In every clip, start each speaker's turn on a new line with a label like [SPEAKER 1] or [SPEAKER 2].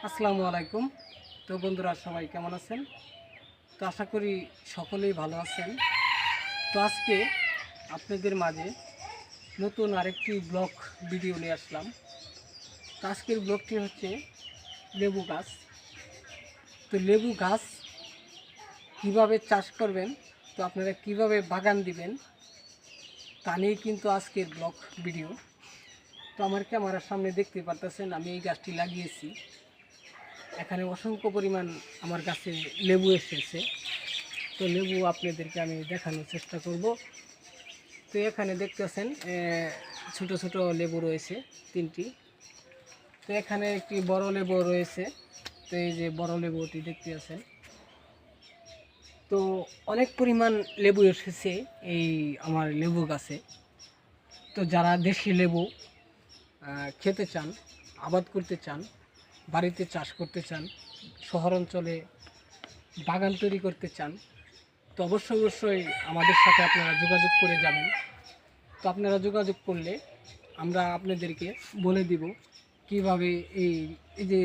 [SPEAKER 1] আসসালামু আলাইকুম। তো বন্ধুরা সবাই কেমন আছেন? তো আশা করি সকলেই ভালো আছেন। তো আজকে আপনাদের মাঝে নতুন আরেকটি ব্লগ ভিডিও নিয়ে আসলাম। তো আজকের ব্লগটি হচ্ছে লেবু গাছ। তো লেবু গাছ কীভাবে চাষ করবেন, তো আপনারা কিভাবে বাগান দিবেন তা নিয়ে কিন্তু আজকের ব্লগ ভিডিও। তো আমার ক্যামেরার সামনে দেখতে পারতেছেন আমি এই গাছটি লাগিয়েছি। এখানে অসংখ্য পরিমাণ আমার গাছে লেবু এসেছে। তো লেবু আপনাদেরকে আমি দেখানোর চেষ্টা করব। তো এখানে দেখতেছেন ছোট ছোট লেবু রয়েছে 3টি। তো এখানে একটি বড় লেবু রয়েছে। তো এই যে বড় লেবুটি দেখতে আছেন। তো অনেক পরিমাণ লেবু এসেছে এই আমার লেবু গাছে। তো যারা দেশি লেবু খেতে চান, আবাদ করতে চান, বাড়িতে চাষ করতে চান, শহর অঞ্চলে বাগান তৈরি করতে চান, তো অবশ্যই আমাদের সাথে আপনারা যোগাযোগ করে যাবেন। তো আপনারা যোগাযোগ করলে আমরা আপনাদেরকে বলে দিব কিভাবে এই এই যে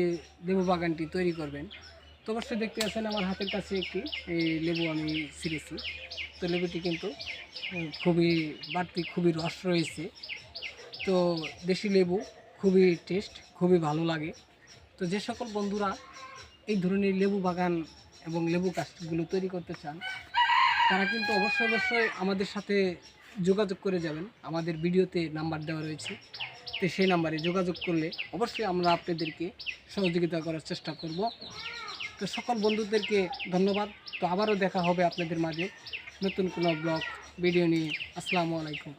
[SPEAKER 1] লেবু বাগানটি তৈরি করবেন। তো অবশ্যই দেখতে পাচ্ছেন আমার হাতের কাছে একটি এই লেবু আমি ছিঁড়েছি। তো লেবুটি কিন্তু খুবই বাড়তি, খুবই রস রয়েছে। তো দেশি লেবু খুবই টেস্ট, খুবই ভালো লাগে। তো যে সকল বন্ধুরা এই ধরনের লেবু বাগান এবং লেবু গাছগুলো তৈরি করতে চান, তারা কিন্তু অবশ্যই আমাদের সাথে যোগাযোগ করে যাবেন। আমাদের ভিডিওতে নাম্বার দেওয়া রয়েছে। তো সেই নাম্বারে যোগাযোগ করলে অবশ্যই আমরা আপনাদেরকে সহযোগিতা করার চেষ্টা করব। তো সকল বন্ধুদেরকে ধন্যবাদ। তো আবারও দেখা হবে আপনাদের মাঝে নতুন কোনো ব্লগ ভিডিও নিয়ে। আসসালামু আলাইকুম।